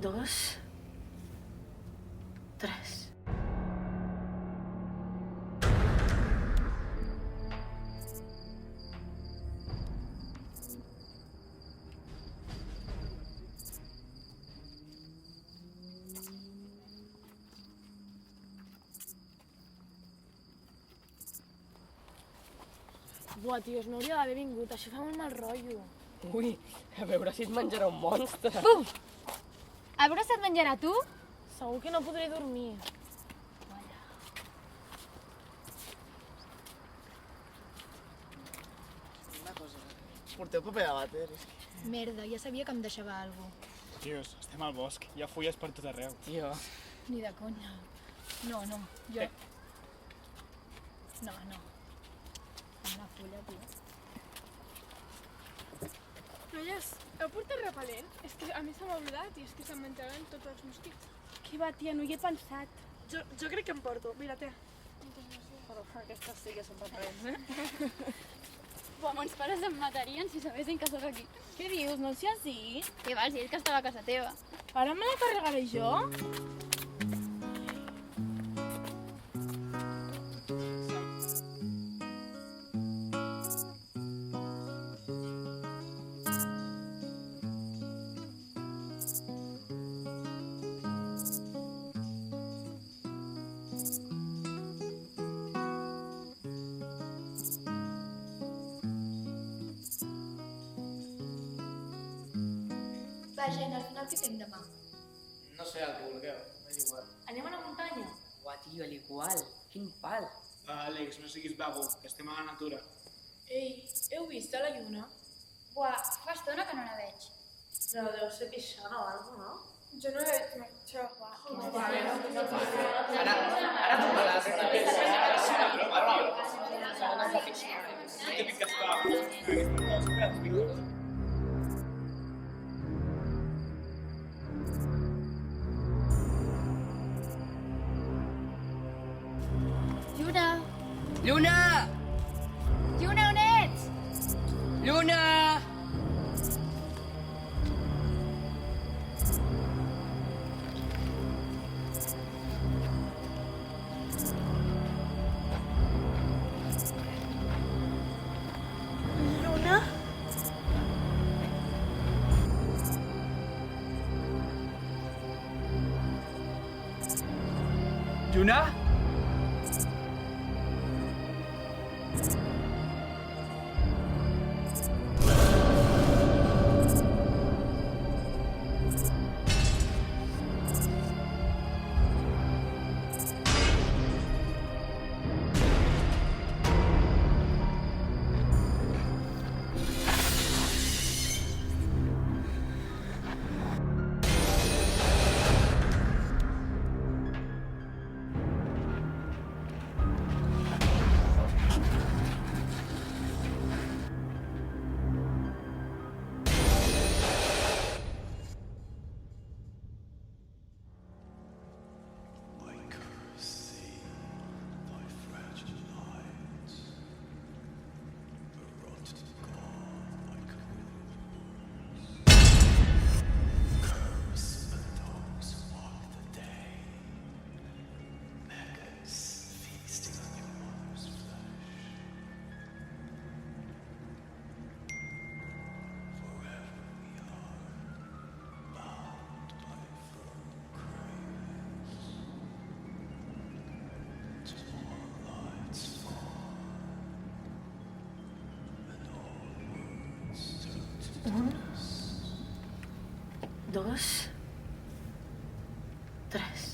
2, 3. Buah, tios, no hauria d'haver vingut, això fa molt mal rotllo. Ui, a veure si et menjarà un monstre. Bum! A veure si et menjarà tu? Segur que no podré dormir. Una cosa, porteu paper de vàter? Merda, ja sabia que em deixava alguna cosa. Tios, estem al bosc, hi ha fulles per tot arreu. Tio, Ni de conya. No, jo... No. Una fulla, tio. Noies, heu portat repel·lent? És que a mi se m'ha oblidat i és que se'm menjaran tots els mosquits. Què va, tia, no hi he pensat. Jo crec que em porto. Mira, té. però aquestes sí que són repel·lents, eh? Buah, mons pares em matarien si sabessin que sóc aquí. Què dius, no sia així? Què vas dir? És que estava a casa teva. Ara me la carregaré jo? Va, gent, al final què fem demà? No sé, el que vulgueu, m'és igual. Anem a la muntanya? Uah, tio, l'igual. Quin pal. Va, Àlex, no siguis vago, que estem a la natura. Ei, heu vist a la lluna? Buah, fa estona que no la veig. Però deu ser pixant o alguna cosa, no? Jo no l'he veig marxar. Ara trobaràs una peça. Típic que es fa. Lluna! Lluna! Lluna, on ets? Lluna! Lluna? Lluna? Un, 2, 3.